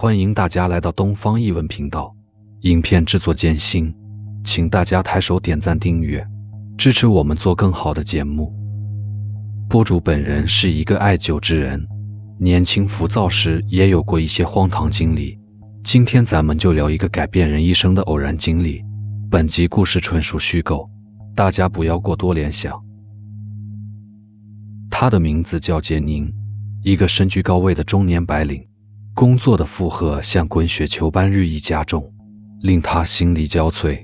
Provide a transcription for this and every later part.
欢迎大家来到东方译文频道。影片制作艰辛，请大家抬手点赞订阅，支持我们做更好的节目。播主本人是一个爱酒之人，年轻浮躁时也有过一些荒唐经历。今天咱们就聊一个改变人一生的偶然经历。本集故事纯属虚构，大家不要过多联想。他的名字叫杰宁，一个身居高位的中年白领，工作的负荷像滚雪球般日益加重，令他心力交瘁。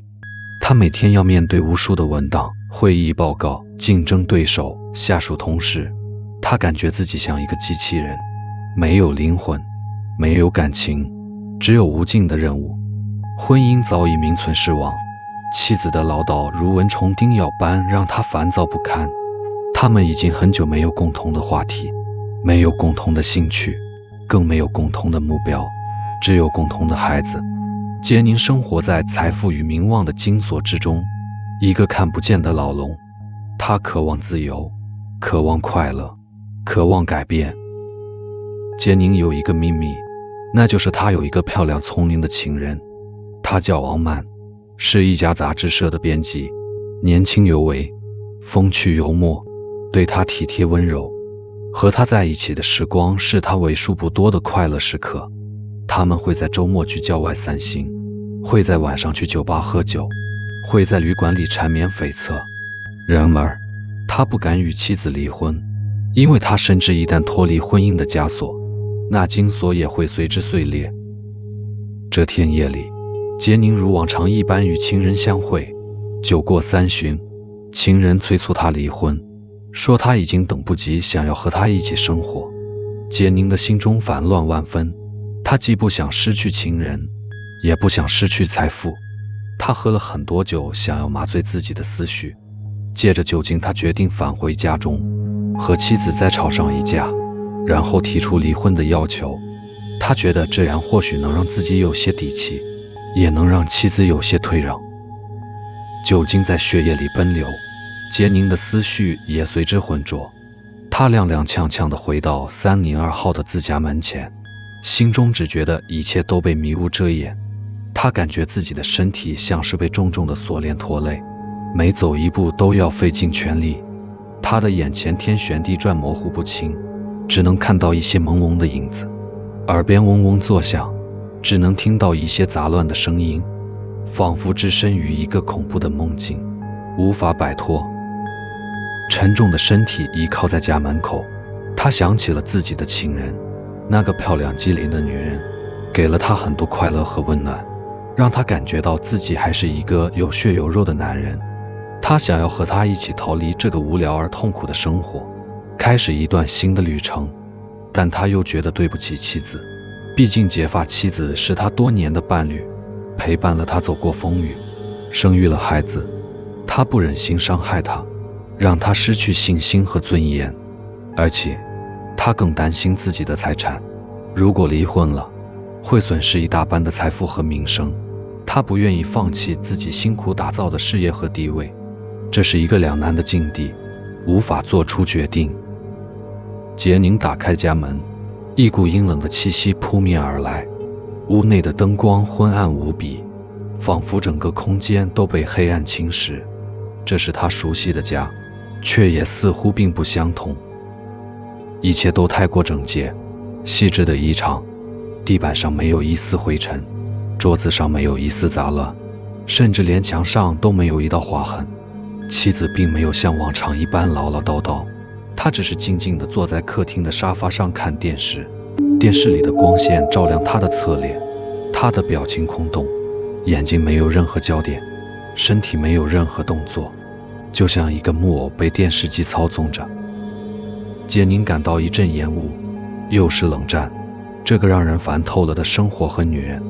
他每天要面对无数的文档、会议报告、竞争对手、下属同事，他感觉自己像一个机器人，没有灵魂，没有感情，只有无尽的任务。婚姻早已名存实亡，妻子的唠叨如蚊虫叮咬般让他烦躁不堪。他们已经很久没有共同的话题，没有共同的兴趣，更没有共同的目标，只有共同的孩子。杰宁生活在财富与名望的金锁之中，一个看不见的牢笼。他渴望自由，渴望快乐，渴望改变。杰宁有一个秘密，那就是他有一个漂亮聪明的情人，他叫王曼，是一家杂志社的编辑，年轻有为，风趣幽默，对他体贴温柔。和他在一起的时光是他为数不多的快乐时刻。他们会在周末去郊外散心，会在晚上去酒吧喝酒，会在旅馆里缠绵悱恻。然而他不敢与妻子离婚，因为他深知一旦脱离婚姻的枷锁，那金锁也会随之碎裂。这天夜里，杰宁如往常一般与情人相会，酒过三巡，情人催促他离婚，说他已经等不及想要和他一起生活。杰宁的心中烦乱万分，他既不想失去情人，也不想失去财富。他喝了很多酒，想要麻醉自己的思绪。借着酒精，他决定返回家中，和妻子再吵上一架，然后提出离婚的要求。他觉得这样或许能让自己有些底气，也能让妻子有些退让。酒精在血液里奔流，杰宁的思绪也随之浑浊。他踉踉跄跄地回到302号的自家门前，心中只觉得一切都被迷雾遮掩。他感觉自己的身体像是被重重的锁链拖累，每走一步都要费尽全力。他的眼前天旋地转，模糊不清，只能看到一些朦胧的影子，耳边嗡嗡作响，只能听到一些杂乱的声音，仿佛置身于一个恐怖的梦境，无法摆脱。沉重的身体依靠在家门口，他想起了自己的情人，那个漂亮机灵的女人，给了他很多快乐和温暖，让他感觉到自己还是一个有血有肉的男人。他想要和他一起逃离这个无聊而痛苦的生活，开始一段新的旅程。但他又觉得对不起妻子，毕竟结发妻子是他多年的伴侣，陪伴了他走过风雨，生育了孩子。他不忍心伤害他，让他失去信心和尊严，而且他更担心自己的财产，如果离婚了，会损失一大半的财富和名声。他不愿意放弃自己辛苦打造的事业和地位，这是一个两难的境地，无法做出决定。杰宁打开家门，一股阴冷的气息扑面而来，屋内的灯光昏暗无比，仿佛整个空间都被黑暗侵蚀。这是他熟悉的家，却也似乎并不相同。一切都太过整洁，细致的衣裳，地板上没有一丝灰尘，桌子上没有一丝杂乱，甚至连墙上都没有一道划痕。妻子并没有像往常一般唠唠叨叨，她只是静静地坐在客厅的沙发上看电视，电视里的光线照亮她的侧脸，她的表情空洞，眼睛没有任何焦点，身体没有任何动作，就像一个木偶被电视机操纵着。杰宁感到一阵厌恶，又是冷战，这个让人烦透了的生活和女人。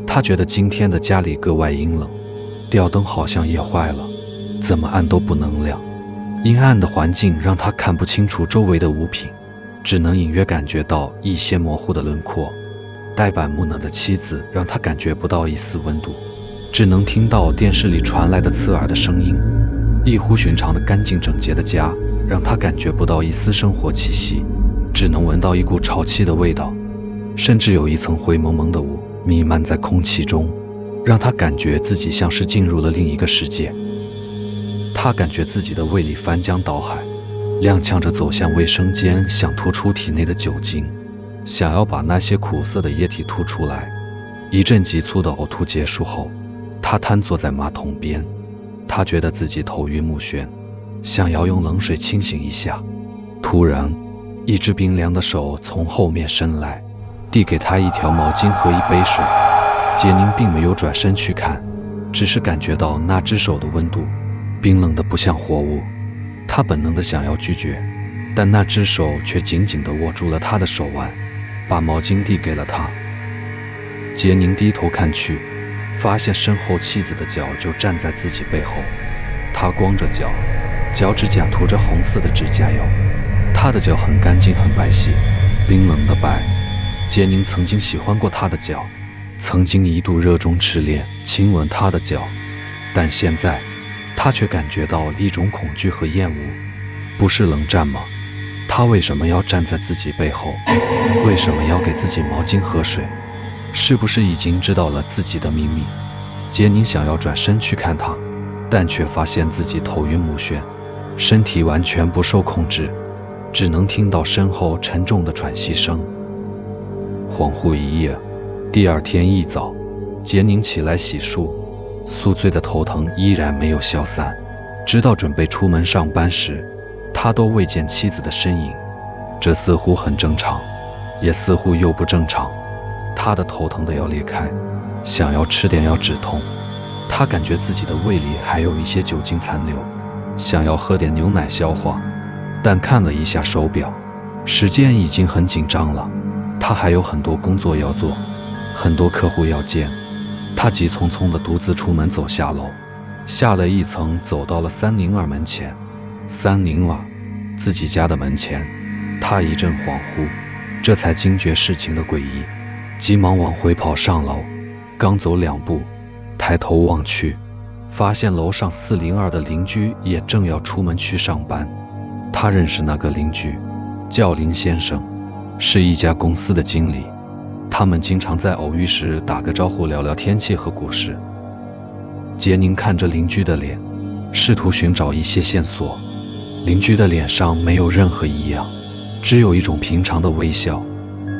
他觉得今天的家里格外阴冷，吊灯好像也坏了，怎么按都不能亮。阴暗的环境让他看不清楚周围的物品，只能隐约感觉到一些模糊的轮廓。呆板木讷的妻子让他感觉不到一丝温度，只能听到电视里传来的刺耳的声音。异乎寻常的干净整洁的家让他感觉不到一丝生活气息，只能闻到一股潮气的味道。甚至有一层灰蒙蒙的雾弥漫在空气中，让他感觉自己像是进入了另一个世界。他感觉自己的胃里翻江倒海，踉跄着走向卫生间，想吐出体内的酒精，想要把那些苦涩的液体吐出来。一阵急促的呕吐结束后，他瘫坐在马桶边，他觉得自己头晕目眩，想要用冷水清醒一下。突然，一只冰凉的手从后面伸来，递给他一条毛巾和一杯水。杰宁并没有转身去看，只是感觉到那只手的温度冰冷得不像活物。他本能地想要拒绝，但那只手却紧紧地握住了他的手腕，把毛巾递给了他。杰宁低头看去，发现身后妻子的脚就站在自己背后。他光着脚，脚趾甲涂着红色的指甲油，他的脚很干净很白皙，冰冷的白。杰宁曾经喜欢过他的脚，曾经一度热衷痴恋亲吻他的脚，但现在他却感觉到一种恐惧和厌恶。不是冷战吗？他为什么要站在自己背后？为什么要给自己毛巾和水？是不是已经知道了自己的秘密？杰宁想要转身去看他，但却发现自己头晕目眩，身体完全不受控制，只能听到身后沉重的喘息声。恍惚一夜，第二天一早，杰宁起来洗漱，宿醉的头疼依然没有消散，直到准备出门上班时，他都未见妻子的身影。这似乎很正常，也似乎又不正常。他的头疼得要裂开，想要吃点药止痛。他感觉自己的胃里还有一些酒精残留，想要喝点牛奶消化，但看了一下手表，时间已经很紧张了。他还有很多工作要做，很多客户要见。他急匆匆地独自出门走下楼，下了一层，走到了302门前。302，自己家的门前。他一阵恍惚，这才惊觉事情的诡异，急忙往回跑上楼。刚走2步，抬头望去，发现楼上402的邻居也正要出门去上班。他认识那个邻居，叫林先生，是一家公司的经理。他们经常在偶遇时打个招呼，聊聊天气和股市。杰宁看着邻居的脸，试图寻找一些线索。邻居的脸上没有任何异样，只有一种平常的微笑。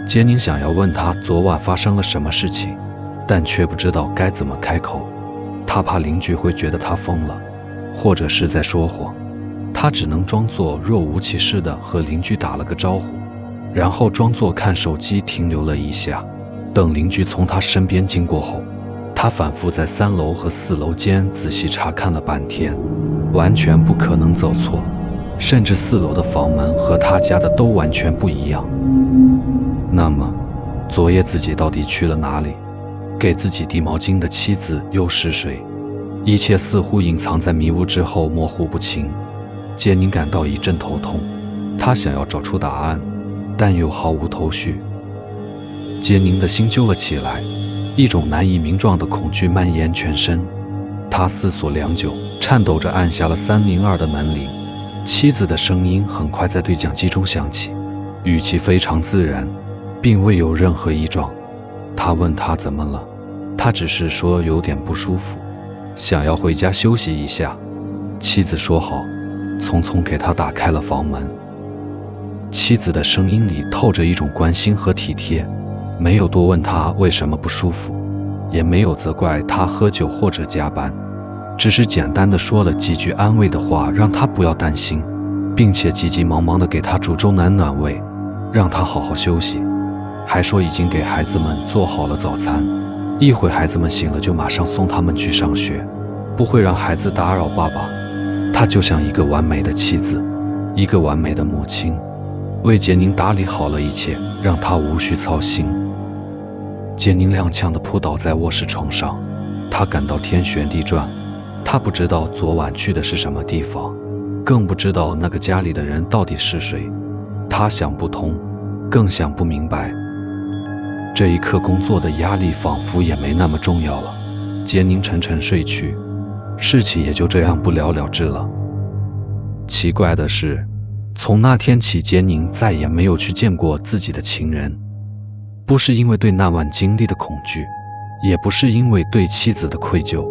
杰宁想要问他昨晚发生了什么事情，但却不知道该怎么开口。他怕邻居会觉得他疯了，或者是在说谎。他只能装作若无其事地和邻居打了个招呼，然后装作看手机停留了一下。等邻居从他身边经过后，他反复在3楼和4楼间仔细查看了半天，完全不可能走错，甚至4楼的房门和他家的都完全不一样。那么，昨夜自己到底去了哪里？给自己递毛巾的妻子又是谁？一切似乎隐藏在迷雾之后，模糊不清。杰宁感到一阵头痛，他想要找出答案，但又毫无头绪。杰宁的心揪了起来，一种难以名状的恐惧蔓延全身。他思索良久，颤抖着按下了302的门铃。妻子的声音很快在对讲机中响起，语气非常自然，并未有任何异状。他问他怎么了，他只是说有点不舒服，想要回家休息一下。妻子说好，匆匆给他打开了房门。妻子的声音里透着一种关心和体贴，没有多问他为什么不舒服，也没有责怪他喝酒或者加班，只是简单的说了几句安慰的话，让他不要担心，并且急急忙忙的给他煮粥暖胃，让他好好休息，还说已经给孩子们做好了早餐，一会孩子们醒了就马上送他们去上学，不会让孩子打扰爸爸。她就像一个完美的妻子，一个完美的母亲，为杰宁打理好了一切，让他无需操心。杰宁踉跄地扑倒在卧室床上，他感到天旋地转。他不知道昨晚去的是什么地方，更不知道那个家里的人到底是谁。他想不通，更想不明白。这一刻工作的压力仿佛也没那么重要了。杰宁沉沉睡去，事情也就这样不了了之了。奇怪的是，从那天起，杰宁再也没有去见过自己的情人。不是因为对那晚经历的恐惧，也不是因为对妻子的愧疚，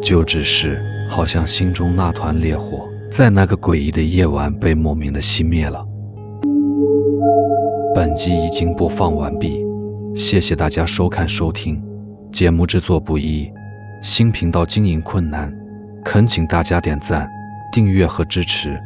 就只是好像心中那团烈火在那个诡异的夜晚被莫名的熄灭了。本集已经播放完毕，谢谢大家收看收听。节目制作不易，新频道经营困难，恳请大家点赞、订阅和支持。